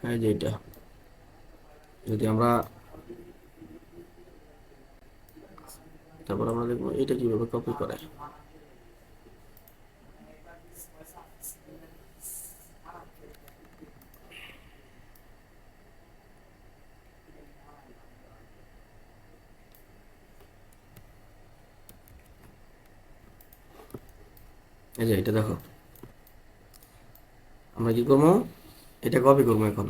এই যে এটা যদি আমরা তারপর আমরা দেখবো এটা কিভাবে কপি করে। এই যে এটা দেখো, আমরা কি করবো, এটা কপি করবো এখন,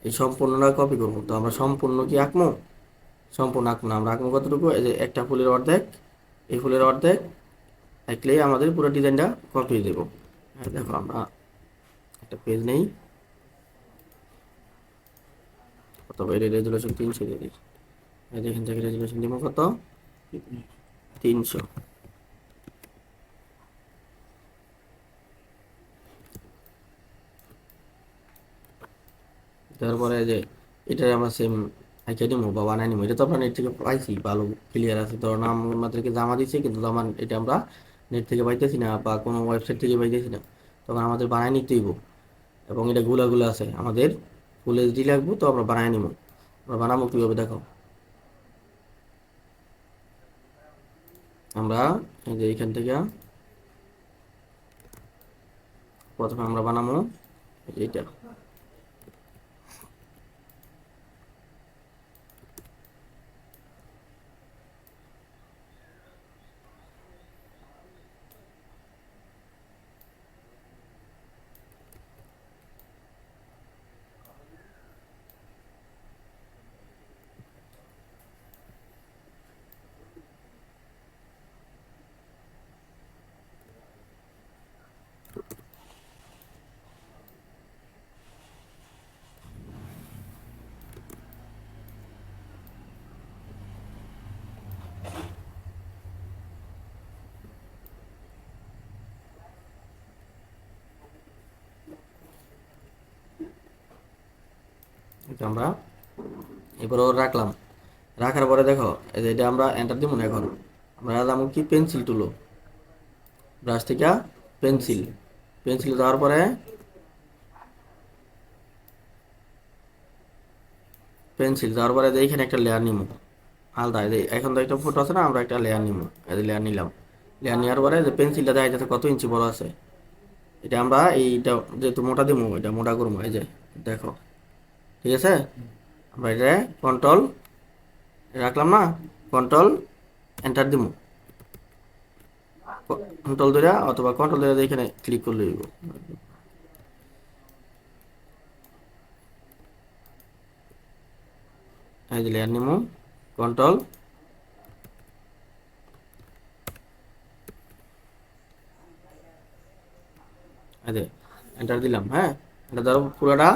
এই সম্পূর্ণটা কপি করবো। তো আমরা সম্পূর্ণ কি আঁকবো, সম্পূর্ণ আঁকবো না, আমরা আঁকবো কতটুকু, এই যে একটা ফুলের অর্ধেক, এই ফুলের অর্ধেক আঁকলেই আমাদের পুরো ডিজাইনটা কমপ্লিট দেবো। দেখো আমরা একটা পেজ নেই, কত এর রেজুলেশন 300 দিয়ে দিই। এখান থেকে রেজুলেশন দিব কত, 300। তারপরে যে এটা আমরা সেম আঁকে নিবো বা বানাই নিবো, এটা তো আমরা নেট থেকে পাইছি, ভালো ক্লিয়ার আছে। ধরো নাম আমাদেরকে জমা দিচ্ছে, কিন্তু আমার এটা আমরা নেট থেকে পাইতেছি না বা কোনো ওয়েবসাইট থেকে পাইতেছি না, তখন আমাদের বানাই নিতে হইব। এবং এটা গুলা আছে, আমাদের ফুল এইচডি লাগবো, তো আমরা বানাই নিব। আমরা বানাবো কীভাবে দেখো, আমরা এই যে এইখান থেকে প্রথমে আমরা বানাবো এইটা। এটা আমরা এবার রাখলাম, রাখার পরে দেখো এই যে এটা আমরা এন্টার দিব না। এখন আমরা যেমন কি পেন্সিল তুলো, ব্রাশ থেকে পেন্সিল, পেন্সিল দেওয়ার পরে এইখানে একটা লেয়ার নিব আলাদা। এখন তো একটা ফটো আছে না, আমরা একটা লেয়ার নিব, এই যে লেয়ার নিলাম। লেয়ার নেওয়ার পরে যে পেন্সিলটা দেখা যাচ্ছে কত ইঞ্চি বড় আছে, এটা আমরা এইটা যেহেতু মোটা দিব, এটা মোটা করবো। এই যে দেখো, ঠিক আছে, আমরা এটা কন্ট্রোল রাখলাম না, কন্ট্রোল এন্টার দিব, কন্ট্রোল ধরে অথবা কন্ট্রোল ধরে এখানে ক্লিক করলে হইব। এই যে লেয়ার নিব, কন্ট্রোল এই যে এন্টার দিলাম। হ্যাঁ, এটা ধরো পুরোটা,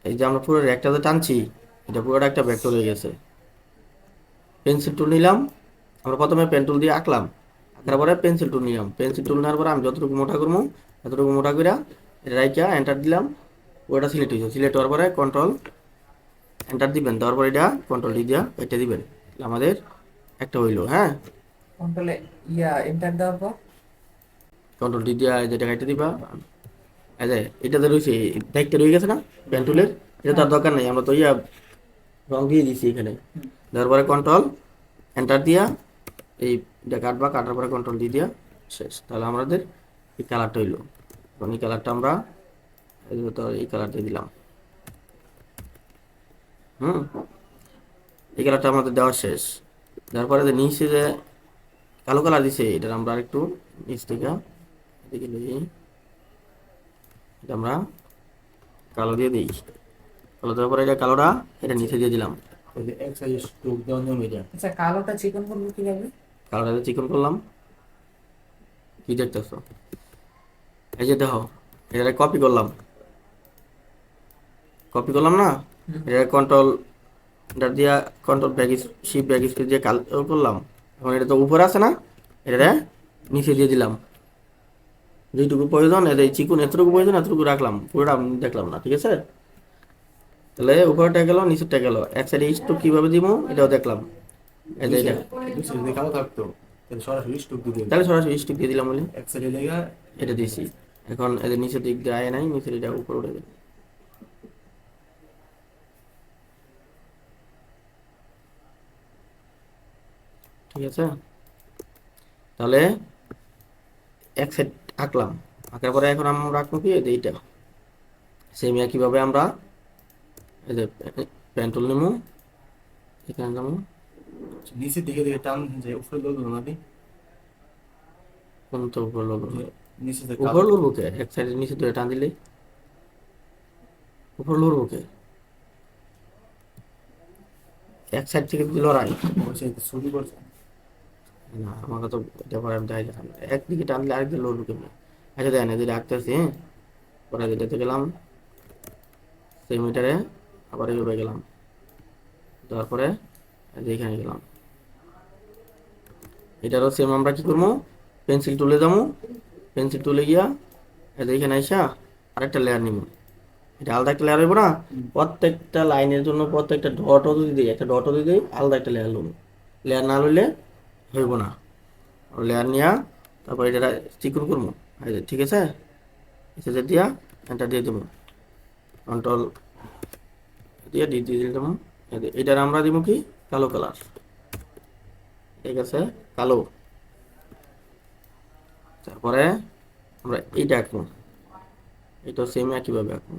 এই যে আমরা পুরো একটা যে টানছি, এটা পুরোটা একটা ভেক্টর হয়ে গেছে। পেন্সিল টুল নিলাম, আমরা প্রথমে পেন টুল দিয়ে আঁকলাম, আঁকার পরে পেন্সিল টুল নিলাম, পেন্সিল টুল নেওয়ার পরে আমি যতটুকু মোটা করবো ততটুকু মোটা করে এটা রাইখা এন্টার দিলাম, ওটা সিলেক্ট হয়েছে। সিলেক্ট হওয়ার পরে কন্ট্রোল এন্টার দিবেন, দেওয়ার পরে এটা কন্ট্রোল ডি দিয়া এটা দিবেন, আমাদের একটা হইলো। হ্যাঁ, কন্ট্রোলে এন্টার দেওয়ার পর কন্ট্রোল ডি দিয়া যেটা কাটতে দিবা। এই যে এটা তো রয়েছে, দায়িত্ব রয়ে গেছে না পেন টুলের, এটা তো আর দরকার নেই, আমরা তো রং দিয়ে দিছি এখানে। দেওয়ার পরে কন্ট্রোল এন্টার দিয়া এইটা কাটবা, কাটার পরে কন্ট্রোল দিয়ে দিয়া শেষ। তাহলে আমাদের এই কালারটা হইলো। এখন এই কালারটা আমরা এই কালারটা দিলাম। হুম, এই কালারটা আমাদের দেওয়া শেষ। দেওয়ার পরে যে নিচে যে কালো কালার দিছে, এটা আমরা একটু নিচ থেকে এদিকে লই, এটা আমরা কালো দিয়ে দিই। কালো দেওয়ার পরে এটা কালোটা এটা নিচে দিয়ে দিলাম। ওই যে এক সাইজ স্ট্রোক দেওয়ার নিয়ম এটা। আচ্ছা, কালোটা চিকন করবো কিভাবে? কালোটা চিকন করলাম, কি দেখতেছো, এই যে দেখো, এটা কপি করলাম, কপি করলাম না, এটা কন্ট্রোল এটা দিয়া control back ship backspace দিয়ে কাল করলাম। এখন এটা তো উপরে আছে না, এটা নিচে দিয়ে দিলাম। যেটুকু প্রয়োজন এই চিকুন এতটুকু প্রয়োজন এতটুকু রাখলাম, পুরোটা আমি দেখলাম না। ঠিক আছে, তাহলে উপরটা গেল নিচেরটা গেল, এক সাইডে স্ট্রোক কিভাবে দিব এটাও দেখলাম। এই যে এটা কালো থাকতো তাহলে সরাসরি স্টুক দিয়ে দিন। তাহলে সরাসরি স্ট্রোক দিয়ে দিলাম বলে এক সাইডে লেগা এটা দিয়েছি। এখন এদের নিচের দিক দিয়ে আয় নাই, নিচের এটা উপরে উঠে গেল। ঠিক আছে, তাহলে এক সাইড আঁকলাম। আঁকার পরে এখন আমরা আঁকবো কি, এই যে এইটা সেম একইভাবে আমরা এই যে পেন্টুল নেবো, এখানে যাবো। নিচের দিকে দিকে টান, যে উপরে লড়লো না দি, কোন তো উপরে লড়বো, যে নিচে যে কালো উপরে লড়বো কে, এক সাইডের নিচে ধরে টান দিলে উপরে লড়বো কে, এক সাইড থেকে যদি লড়াই। বলছে শুরু করছে। না আমাকে তো এটা পরে আমি দেখাই দেখাম, একদিকে টানলে আরেকদিকে লড়বো কেমনি। আচ্ছা দেখ না, যেটা আঁকতেছি, হ্যাঁ পরে যেটাতে গেলাম সেমিটারে, আবার এইভাবে গেলাম, তারপরে এখানে গেলাম। এটারও সেম আমরা কি করবো, পেন্সিল তুলে যাবো, পেন্সিল তুলে গিয়া এখানে আইসা আরেকটা লেয়ার নিব। এটা আলাদা একটা লেয়ার হইব না, প্রত্যেকটা লাইনের জন্য প্রত্যেকটা ডটও যদি দিই, একটা ডটও যদি দিই, আলাদা একটা লেয়ার লব। লেয়ার না লইলে হইব না। লেয়ার নিয়া তারপর এটা চিকুন করবো। ঠিক আছে, এটা দিয়া এটা দিয়ে দেবো, কন্ট্রোল দিয়ে দিয়ে দেবো। এটার আমরা দিব কি, কালো কালার। ঠিক আছে, কালো। তারপরে আমরা এইটা আঁকবো, এটা সেম একইভাবে আঁকবো।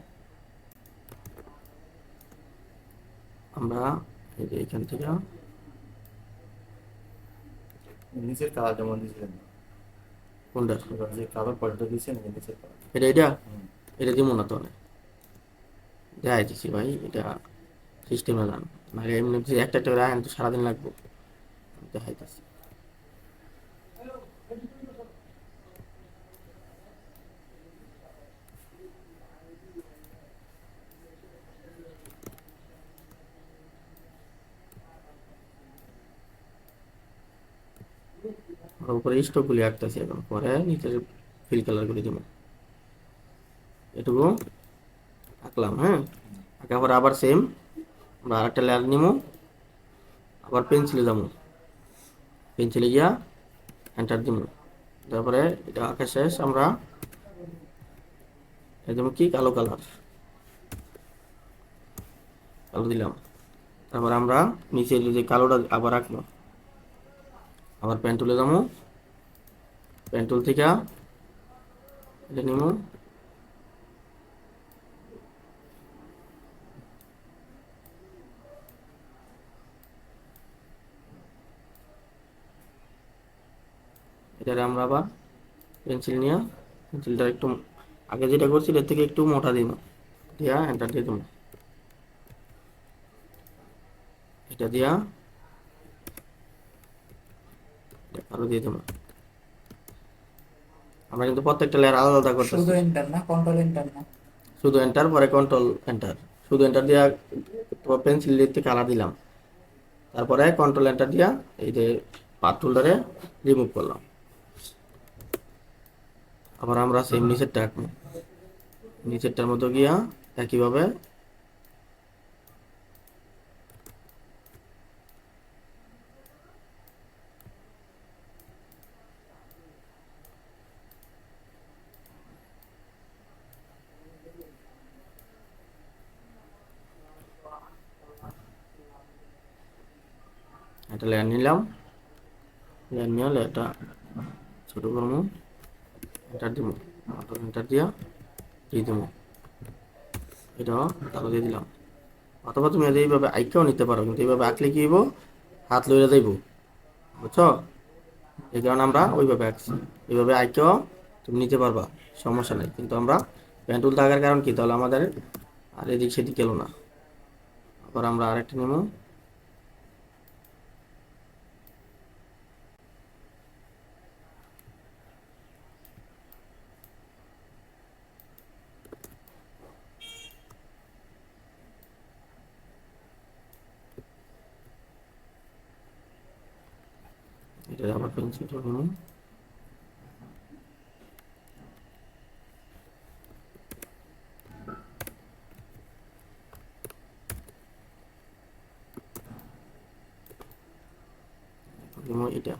আমরা এই যে এখান থেকে নিচের কালার যেমন দিয়েছিলেন, কোনটা, এবার যে কালার পাল্টা দিয়েছেন নিচের কালার। এটা এটা দিব না তো, দেখাইতেছি ভাই, এটা সিস্টেমে যান, নাহলে এমনি যে একটা একটা করে আইন তো সারাদিন লাগবে। দেখাইতেছি, ওর উপরে স্ট্রোকগুলি আঁকতেছি, এখন পরে নিচের ফিল কালারগুলি দিব। এটুকু আঁকলাম, হ্যাঁ। আঁকার পরে আবার সেম আমরা আরেকটা লেয়ার নিব, আবার পেন্সিলে যাবো, পেন্সিলে গিয়া এন্টার দিব। তারপরে এটা আঁকা শেষ, আমরা একদম কি কালো কালার, কালো দিলাম। তারপর আমরা নিচে যে কালোটা আবার আঁকবো, আবার পেন তুলে যাবো, পেন টুল থেকে এটা নিব, এটারে আমরা আবার পেন্সিল নিয়ে, পেন্সিলটা একটু আগে যেটা করছি এর থেকে একটু মোটা দিব, দিয়া এন্টার দিয়ে দেবো। এটা দিয়া আরো দিয়ে দেবো। আমরা কিন্তু প্রত্যেকটা লেয়ার আলাদা আলাদা শুধু করতেছি। এন্টার না, কন্ট্রোল এন্টার না? শুধু এন্টার, পরে কন্ট্রোল এন্টার। শুধু এন্টার দিয়া পেন্সিল দিয়ে কালার দিলাম, তারপরে কন্ট্রোল এন্টার দিয়া এই যে পাথ টুলটারে রিমুভ করলাম। আবার আমরা সেম নিচেরটা আঁকবো, নিচেরটার মতো গিয়া একইভাবে একটা লেয়ার নিলাম, লেয়ার নিয়ে লেয়ারটা ছোটো করবো, এন্টার দিব, এন্টার দিয়া দিয়ে দেবো। এটাও তাহলে দিয়ে দিলাম। অথবা তুমি এইভাবে আঁকেও নিতে পারো, কিন্তু এইভাবে আঁকলে কি হইব, হাত লইয়া যাইব, বুঝছো? এই কারণে আমরা ওইভাবে আঁকছি। এইভাবে আঁকেও তুমি নিতে পারবা, সমস্যা নেই। কিন্তু আমরা পেন টুল থাকার কারণ কি, তাহলে আমাদের আর এদিক সেদিক গেল না। আবার আমরা আরেকটা নেব, এটা আবার পেন্সিল নেব, এটা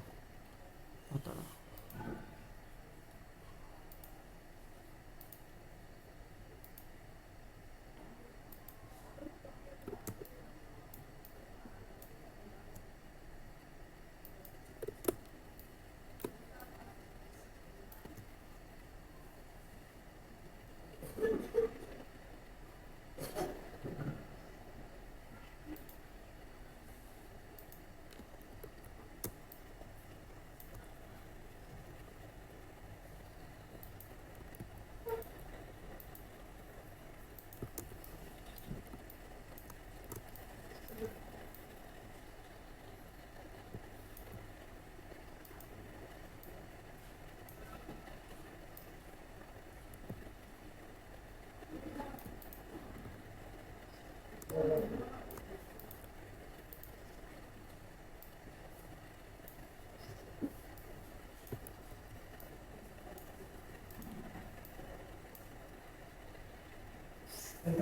এখন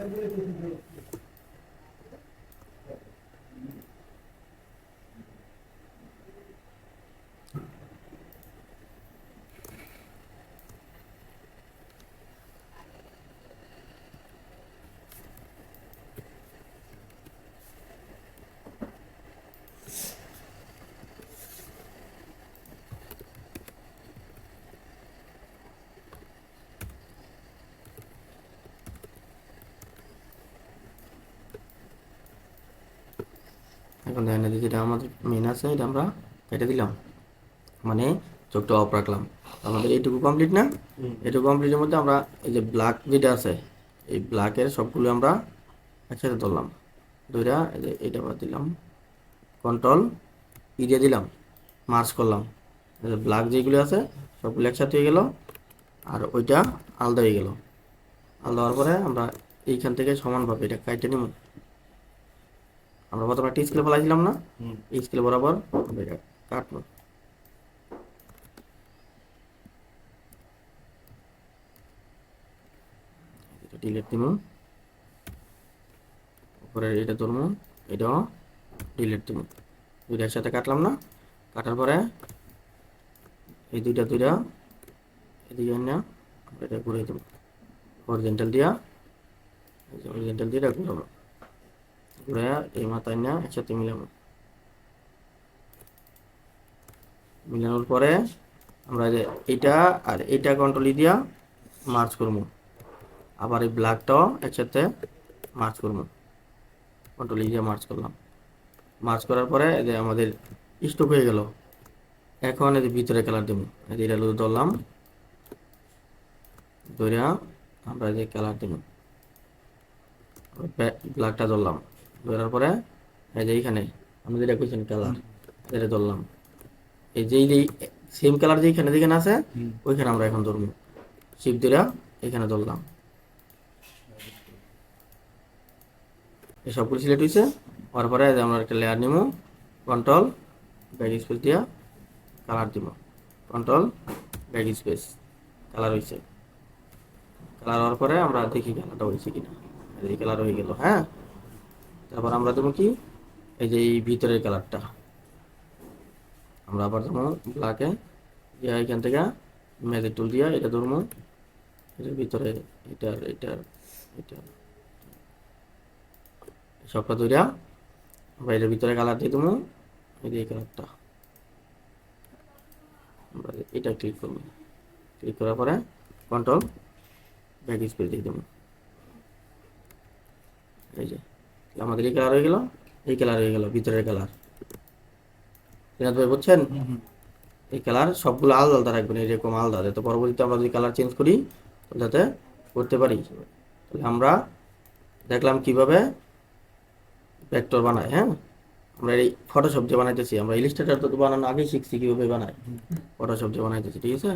দেখেন এই যে যেটা আমাদের মেন আছে এটা আমরা কেটে দিলাম, মানে চোখটা অফ রাখলাম। আমাদের এইটুকু কমপ্লিট না? এইটুকু কমপ্লিটের মধ্যে আমরা এই যে ব্ল্যাক যেটা আছে এই ব্ল্যাকের সবগুলো আমরা একসাথে ধরলাম, ধইরা এই যে এটা বাদ দিলাম, কন্ট্রোল ই দিয়ে দিলাম, মার্জ করলাম। এই যে ব্ল্যাক যেগুলো আছে সবগুলো একসাথে হয়ে গেল, আর ওইটা আলাদা হয়ে গেল। আলাদা হওয়ার পরে আমরা এইখান থেকে সমানভাবে এটা কাইটে নিব। আমরা প্রথমে একটা স্কেল ফেলাইছিলাম না, এই স্কেল বরাবর আমরা এটা কাটবো। এটা ডিলিট দিব, উপরে এটা ধরবো, এটাও ডিলিট দিব। দুইটা একসাথে কাটলাম না, কাটার পরে এই দুইটা এদিকে না আমরা এটা ঘুরে দেবো, হরিজন্টাল দিয়া, এই যে হরিজন্টাল দিয়ে এটা ঘুরাবো, ঘুরে এই মাথায় না একসাথে মিলাবো। মিলানোর পরে আমরা যে এটা আর এটা কন্ট্রোল দিয়া মার্চ করবো, আবার এই ব্ল্যাকটাও একসাথে মার্চ করবো, কন্ট্রোল দিয়ে মার্চ করলাম। মার্চ করার পরে এই যে আমাদের স্টক হয়ে গেল। এখন এই যে ভিতরে কালার দেবো, এই যে এটা ধরলাম, ধরে আমরা এই যে কালার দেবো, ব্ল্যাকটা ধরলাম, ধরার পরে এই যে এইখানে আমরা যেটা কইছেন কালার এটা ধরলাম, এই যে সেম কালার যেখানে যেখানে আছে ওইখানে আমরা এখন ধরবো, শিপ ধরে এখানে ধরলাম। এই সবগুলো সিলেক্ট হয়েছে, হওয়ার পরে আমরা একটা লেয়ার নিব, কন্ট্রোল ব্যাক স্পেস দিয়া কালার দিব, কন্ট্রোল ব্যাক স্পেস, কালার হয়েছে। কালার হওয়ার পরে আমরা দেখি কালারটা হয়েছে কিনা, এই কালার হয়ে গেল। হ্যাঁ, তারপর আমরা দেবো কি, এই যে এই ভিতরের কালারটা আমরা আবার দেবো ব্ল্যাকে দিয়া, এখান থেকে ম্যাজিক টুল দিয়া এটা ধরবো, এটার ভিতরে এটার এটার এটা সবটা ধরিয়া আমরা এটার ভিতরে কালার দিয়ে দেবো, এই যে এই কালারটা আমরা এটা ক্লিক করবো, ক্লিক করার পরে কন্ট্রোল ব্যাক স্পেস দিয়ে দেবো। এই যে আমাদের এই কালার হয়ে গেল, এই কালার হয়ে গেল ভিতরের কালার। সিনাত ভাই বুঝছেন? এই কালার সবগুলো আলাদা আলাদা রাখবেন, এরকম আলাদা, যাতে পরবর্তীতে আমরা যদি কালার চেঞ্জ করি যাতে করতে পারি। তাহলে আমরা দেখলাম কিভাবে ভেক্টর বানায়। হ্যাঁ, আমরা এই ফটোশপ যে বানাইতেছি, আমরা ইলিস্ট্রেটর তো বানানো আগেই শিখছি কিভাবে বানায়, ফটোশপ যে বানাইতেছি, ঠিক আছে।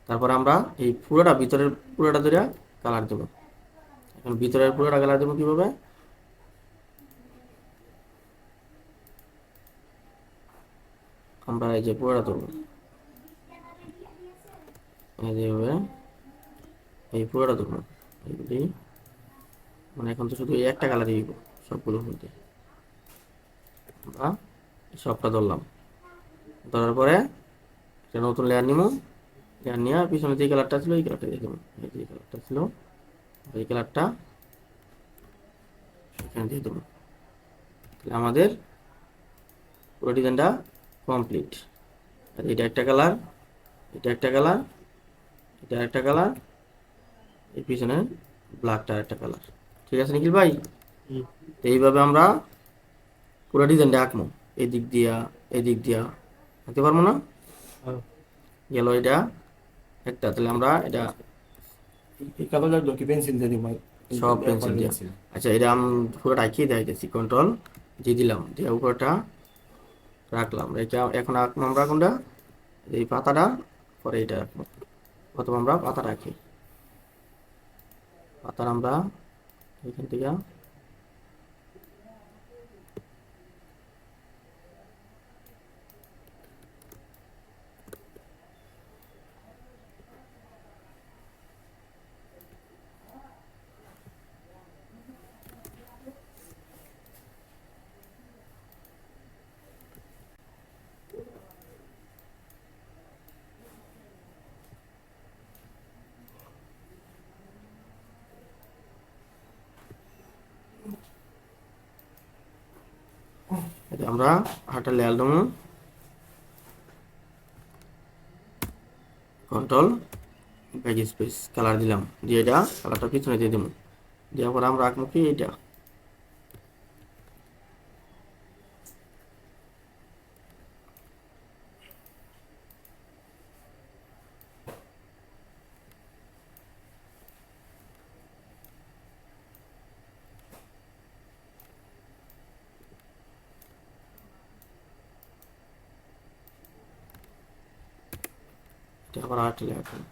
তারপর আমরা এই পুরোটা ভিতরের পুরোটা ধরে কালার দেবো। এখন ভিতরের পুরোটা কালার দেবো কিভাবে, আমরা এই যে পুরোটা ধরবো, এই যেভাবে এই পুরোটা ধরবো, এইগুলি মানে এখন তো শুধু এই একটা কালারই দিব সবগুলোর মধ্যে। আমরা সবটা ধরলাম, ধরার পরে একটা নতুন লেয়ার নিব, লেয়ার নিয়ে পিছনে যে কালারটা ছিল এই কালারটা দিয়ে দেবো, এই যে কালারটা ছিল এই কালারটা এখানে দিয়ে দেবো। তাহলে আমাদের পুরো ডিজাইনটা কমপ্লিট। আর এটা একটা কালার, এটা একটা কালার, এটা একটা কালার, এই পিছনে ব্ল্যাকটা একটা কালার। ঠিক আছে নিখিল ভাই? তো এইভাবে আমরা পুরো ডিজাইনটা আঁকবো, এদিক দিয়া এদিক দিয়া আঁকতে পারবো না? গেল এটা একটা, তাহলে আমরা এটা এই কালো লাগলো কি পেন্সিল দিয়ে দিই ভাই? সব পেন্সিল দিয়া, আচ্ছা এটা আমি পুরোটা আঁকিয়ে দেখাইতেছি। কন্ট্রোল জি দিলাম, দিয়ে উপরটা রাখলাম, রেখে এখন আঁকবো আমরা কোনটা, এই পাতাটা, পরে এটা রাখবো। প্রথম আমরা পাতা রাখি, পাতার আমরা এখান থেকে আমরা আরেকটা লেয়ার দেবো, কন্ট্রোল ব্যাক স্পেস কালার দিলাম, দিয়ে এটা কালারটা পিছনে দিয়ে দেবো, দেওয়ার পর আমরা আঁকবো কি এটা, এটা আবার আরেকটা লেয়ার দেবো,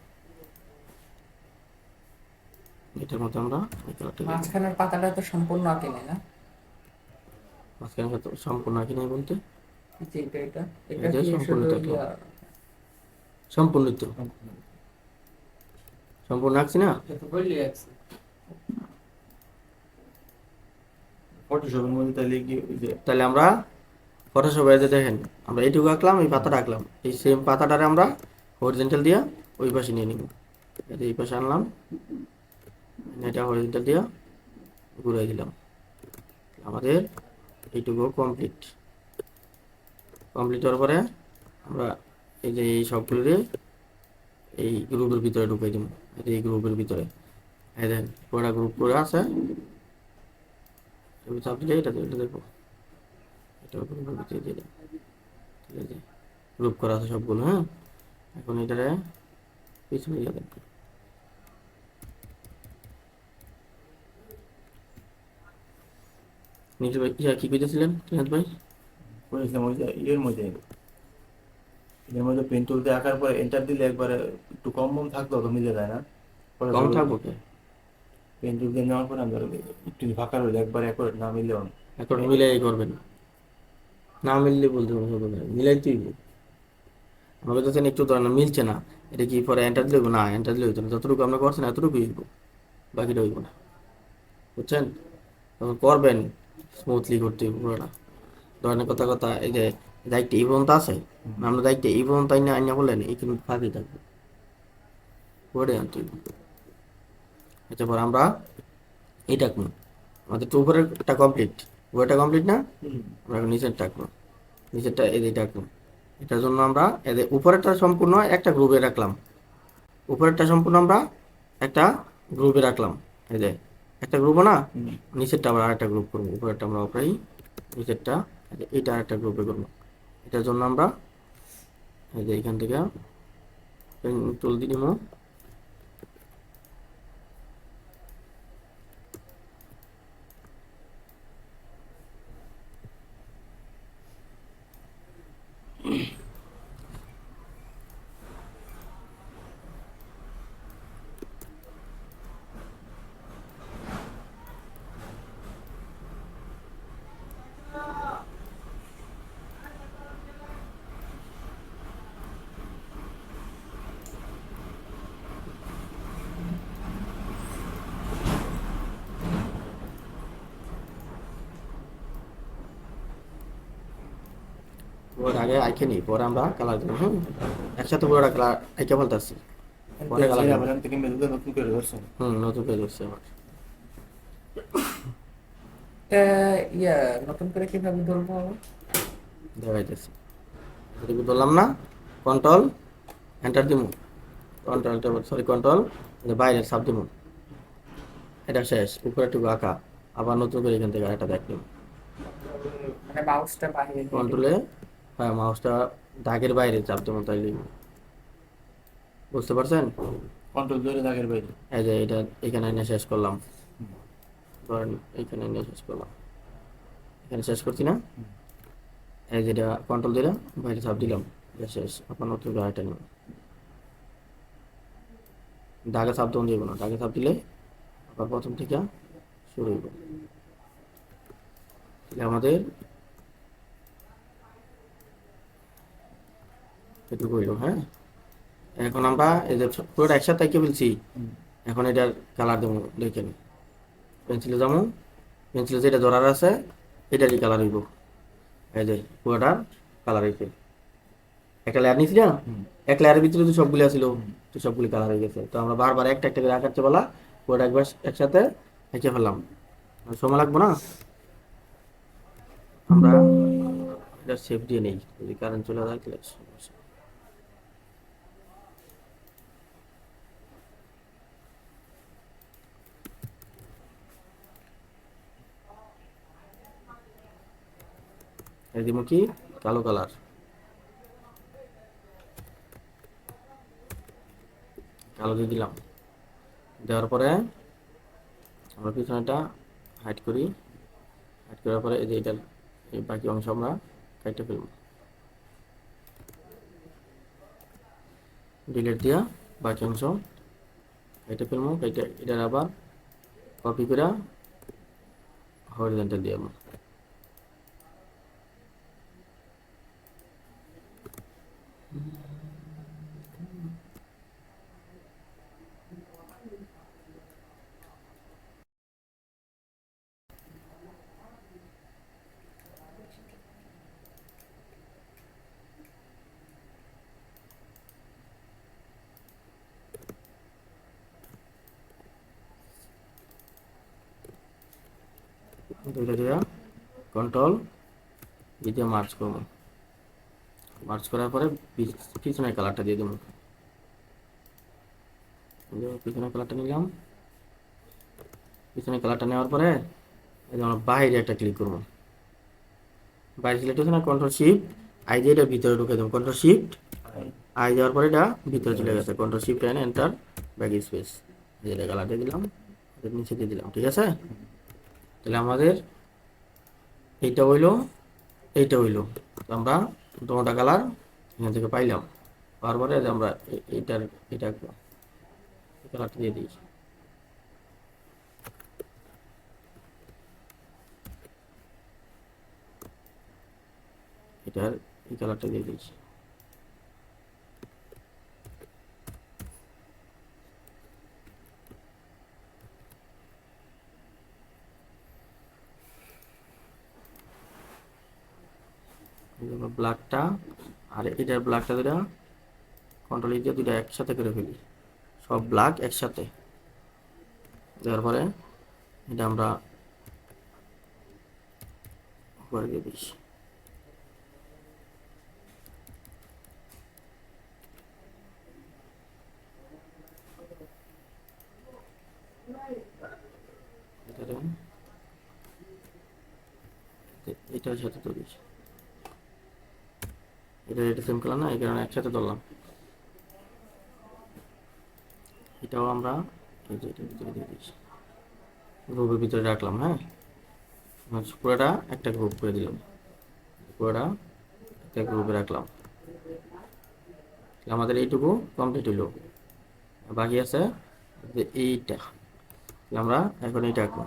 এটার মধ্যে আমরা এই কালারটা দেবো। মাঝখানের পাতাটা তো সম্পূর্ণ আঁকেনি না? মাঝখানে হয়তো সম্পূর্ণ আঁকি নাই বলতে, এই যে এটা এটা কি সম্পূর্ণ শুধু থাকলো, সম্পূর্ণ তো সম্পূর্ণ আঁকছি না। এটা তো বললি আছে। ফটোশপের মধ্যে তাহলে কি ওই যে তাহলে আমরা ফটোশপে যে দেখেন আমরা এইটুকু আঁকলাম, এই পাতাটা আঁকলাম, এই সেম পাতাটারে আমরা হরিজেন্টাল দিয়া ওই পাশে নিয়ে নিব, এই পাশে আনলাম, এটা হরিজেন্টাল দিয়া ঘুরাই দিলাম, আমাদের এইটুকু কমপ্লিট। কমপ্লিট হওয়ার পরে আমরা এই যে এই সবগুলোরে এই গ্রুপের ভিতরে ঢুকাই দিব, এই গ্রুপের ভিতরে এই দেখেন পুরোটা গ্রুপ করে আছে, চাপ দিলে এটা দেখবো, এটা গ্রুপের ভিতরে দিয়ে দেবো, ঠিক আছে, গ্রুপ করা আছে সবগুলো। হ্যাঁ, এখন এটারে পিছনে দিয়ে দেন, নিচে ভাই কি কইতেছিলেন রিনাত ভাই? করেছিলাম ওই যে এর মধ্যে পেন টুল দিয়ে আঁকার পরে এন্টার দিলে একবারে একটু কম কম থাকতো তো মিলে যায় না, কম থাকবো কে, পেন টুল দিয়ে নেওয়ার পরে আমরা একটু ফাঁকা রইলে একবারে একবার না মিললেও এখন মিলাই করবেন, না মিললে বলতে হবে না, মিলাইতেই হবে। আমাকে তো একটু ধরেন মিলছে না, এটা কি পরে এন্টার দিলে হইবো? না এন্টার দিলে হইতো না, যতটুকু আমরা করছি না এতটুকু হইব, বাকিটা হইব না, বুঝছেন? তখন করবেন স্মুথলি করতে হইব পুরোটা। ধরেন কথা কথা এই যে দায়িত্ব এই পর্যন্ত আছে, আমরা দায়িত্ব এই পর্যন্ত আইনা আইনা বললেন এই কিন্তু ফাঁকি থাকবে, পরে আনতে হইব। আচ্ছা, পর আমরা এইটা আঁকবো, আমাদের তো উপরেরটা কমপ্লিট, উপরেরটা কমপ্লিট না, আমরা এখন নিচেরটা আঁকবো, নিচেরটা এইটা আঁকবো। এটার জন্য আমরা এদের উপরেরটা সম্পূর্ণ একটা গ্রুপে রাখলাম, উপরেরটা সম্পূর্ণ আমরা একটা গ্রুপে রাখলাম, এই যে একটা গ্রুপও না, নিচেরটা আবার আরেকটা গ্রুপ করবো, উপরেরটা আমরা ওপরেই, নিচেরটা এইটা আরেকটা গ্রুপে করবো। এটার জন্য আমরা এই যে এখান থেকে টুল দিয়ে দিব, ওর আগে আইকে নিই, পরে আমরা কালার দেবো। হুম, একসাথে পুরোটা কালার আইকে ফেলতেছি, পরে কালার দেবো। আবার থেকে মেলতে নতুন করে ধরছেন। নতুন পেজ হচ্ছে আমার, এটা ইয়া নতুন করে কিভাবে ধরবো আবার? দেখাইতেছি, এটুকু ধরলাম না, কন্ট্রোল এন্টার দিব, কন্ট্রোল বাইরের সাব দিব, এটা শেষ, উপরেরটুকু আঁকা, আবার নতুন করে এখান থেকে একটা দেখলাম, মানে মাউসটা বাইরে নিয়ে কন্ট্রোলে, হ্যাঁ মাউসটা দাগের বাইরে চাপ দেবো, তাইলে বুঝতে পারছেন? কন্ট্রোল ধরে দাগের বাইরে। এই যে এটা এখানে এনে শেষ করলাম, ধরেন এইখানে এনে শেষ করলাম, এখানে শেষ করছি না, এই যেটা কন্ট্রোল দিলাম বাইরে চাপ দিলাম, এটা শেষ, আবার নতুন করে আরেকটা নিব, দাগে চাপ দেওয়া যাবে না, দাগে চাপ দিলে আবার প্রথম থেকে শুরু হইব। তাহলে আমাদের এটুকু হইল। হ্যাঁ, এখন আমরা এই যে পুরোটা একসাথে এঁকে ফেলছি, এখন এটার কালার দেবো, দেখেন পেন্সিলে যাবো, পেন্সিলে যেটা ধরার আছে এটারই কালার হইব, এই যে পুরোটার কালার হইছে, একটা লেয়ার নিয়েছি না, এক লেয়ারের ভিতরে তো সবগুলি ছিল, তো সবগুলি কালার হয়ে গেছে, তো আমরা বারবার একটা একটা করে আঁকাচ্ছে বলা পুরোটা একবার একসাথে এঁকে ফেললাম, সময় লাগবো না, আমরা এটা সেফ দিয়ে নেই, যদি কারেন্ট চলে যায় তাহলে সমস্যা। এই দিব কি কালো কালার, কালো দিয়ে দিলাম। দেওয়ার পরে আমরা পিছনেটা হাইড করি, হাইড করার পরে এই যে এটার এই বাকি অংশ আমরা কেটে ফেলবো, ডিলিট দিয়া বাকি অংশ কেটে ফেলবো। কেটে এটার আবার কপি করে হরিজন্টাল দিয়ে দুইটা দিয়ে কন্ট্রোল দিয়ে মার্চ করবো। মার্চ করার পরে পিছনের কালারটা দিয়ে দেবো, পিছনের কালারটা নিলাম। পিছনের কালারটা নেওয়ার পরে এই যে আমরা বাইরে একটা ক্লিক করবো, বাইরে সিলেক্ট হচ্ছে না, কন্ট্রোল শিফট আই দিয়ে এটা ভিতরে ঢুকে দেবো, কন্ট্রোল শিফট আই দেওয়ার পরে এটা ভিতরে চলে গেছে, কন্ট্রোল শিফট এনে এন্টার ব্যাক স্পেস, যেটা কালার দিয়ে দিলাম, নিচে দিয়ে দিলাম। ঠিক আছে, তাহলে আমাদের এইটা হইলো, এইটা হইলো, আমরা দুটা কালার এখান থেকে পাইলাম। পাওয়ার পরে আমরা এইটার এটা কালারটা দিয়ে দিই, এটার এই কালারটা দিয়ে দিয়েছি। ব্ল্যাকটা আর এটার ব্ল্যাকটা দুটা কন্ট্রোল দিয়ে দুটা একসাথে করে ফেলি, সব ব্ল্যাক একসাথে দেওয়ার পরে এটা আমরা করে দিয়ে দিই। এটার সাথে তো দিচ্ছি, এটা সেম কালার না, এই কারণে একসাথে ধরলাম। এটাও আমরা এই যে এটার ভিতরে দিয়ে দিচ্ছি, গ্রুপের ভিতরে রাখলাম। হ্যাঁ, পুরোটা একটা গ্রুপ করে দিলাম, পুরোটা একটা গ্রুপে রাখলাম। আমাদের এইটুকু কমপ্লিট হইল, বাকি আছে যে এইটা, আমরা এখন এইটা আঁকবো।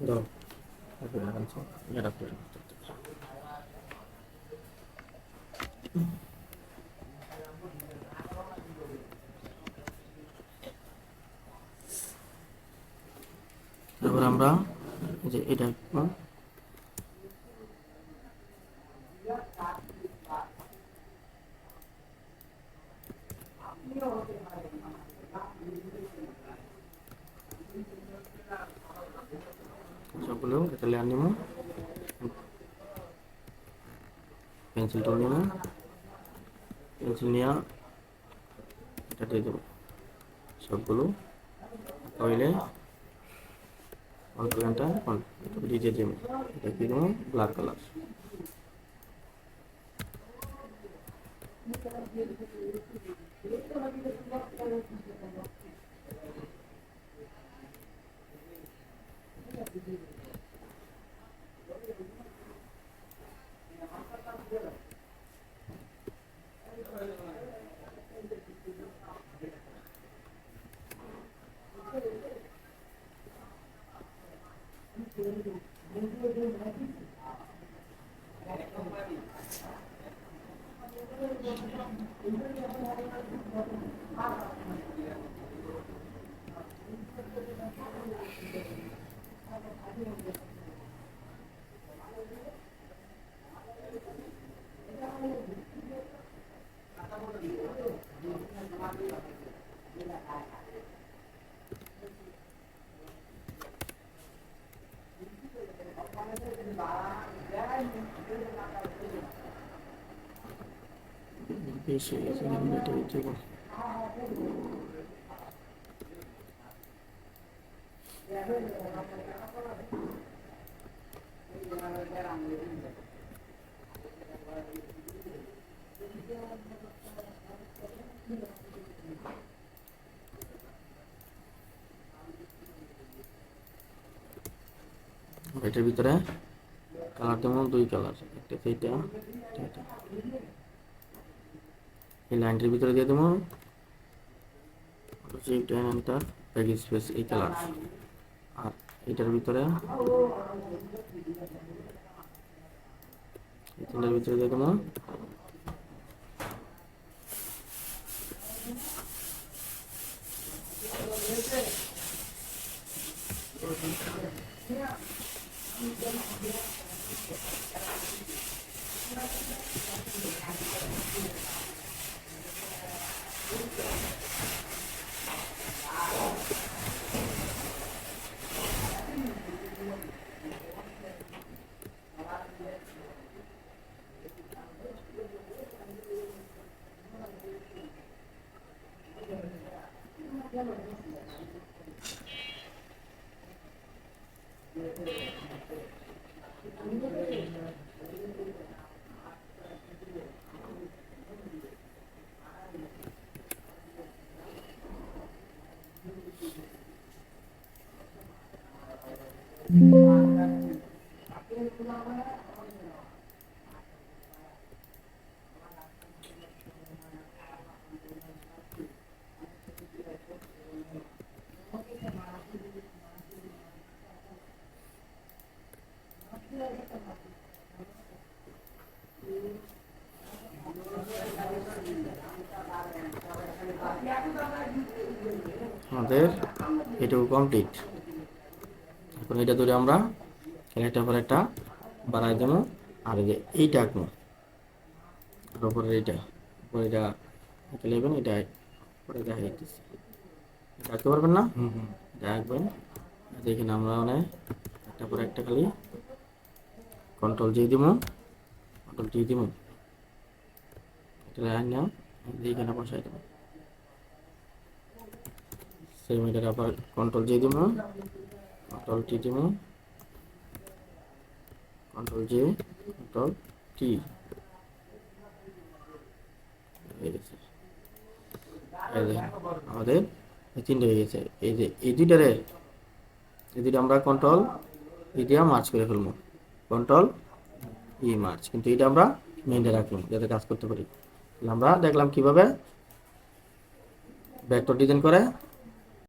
দাও এটা করে এবার আমরা এই যে এটা সবগুলো একটা লেয়ার নিব, পেন্সিল টুল নিব, পেন্সিল নিয়ে এটা দিয়ে দেবো সবগুলো কইলে অল্প একটা দিয়ে দেবো। এটা কি দেবো ব্ল্যাক কালার। বেশি এটা দেবো। এটার ভিতরে কালার দেবো দুই কালার, একটা সেইটা এটা। এই লাইনটির ভিতরে দিয়ে দেবো এন্টার ব্যাক স্পেস এই কালার, আর এটার ভিতরে এটার ভিতরে দিয়ে দেবো আমাদের এটুকু কমপ্লিট। এখন এটা ধরে আমরা একটা পর একটা বাড়াই দেবো, আর এই যে এইটা আঁকবো, আর উপরে এইটা উপরে এটা নেবেন, এটা উপরে দেখা যাইতেছে, এটা আঁকতে পারবেন না, এটা আঁকবেন। এখানে আমরা মানে একটা পর একটা খালি কন্ট্রোল জি দিব, কন্ট্রোল জি দিব, এটা লাইন নাও এইখানে বসাই দেবো। সেম এটার আবার কন্ট্রোল জি দিব, কন্ট্রোল টি দিব, কন্ট্রোল জে, কন্ট্রোল টি হয়ে গেছে। এই দেখেন আমাদের এই তিনটে হয়ে গেছে। এই যে এই দুইটা আমরা কন্ট্রোল ই দিয়ে মার্চ করে ফেলবো, কন্ট্রোল ই মার্চ, কিন্তু এটা আমরা মেইনটা রাখবো যাতে কাজ করতে পারি। আমরা দেখলাম কিভাবে ভেক্টর ডিজাইন করে।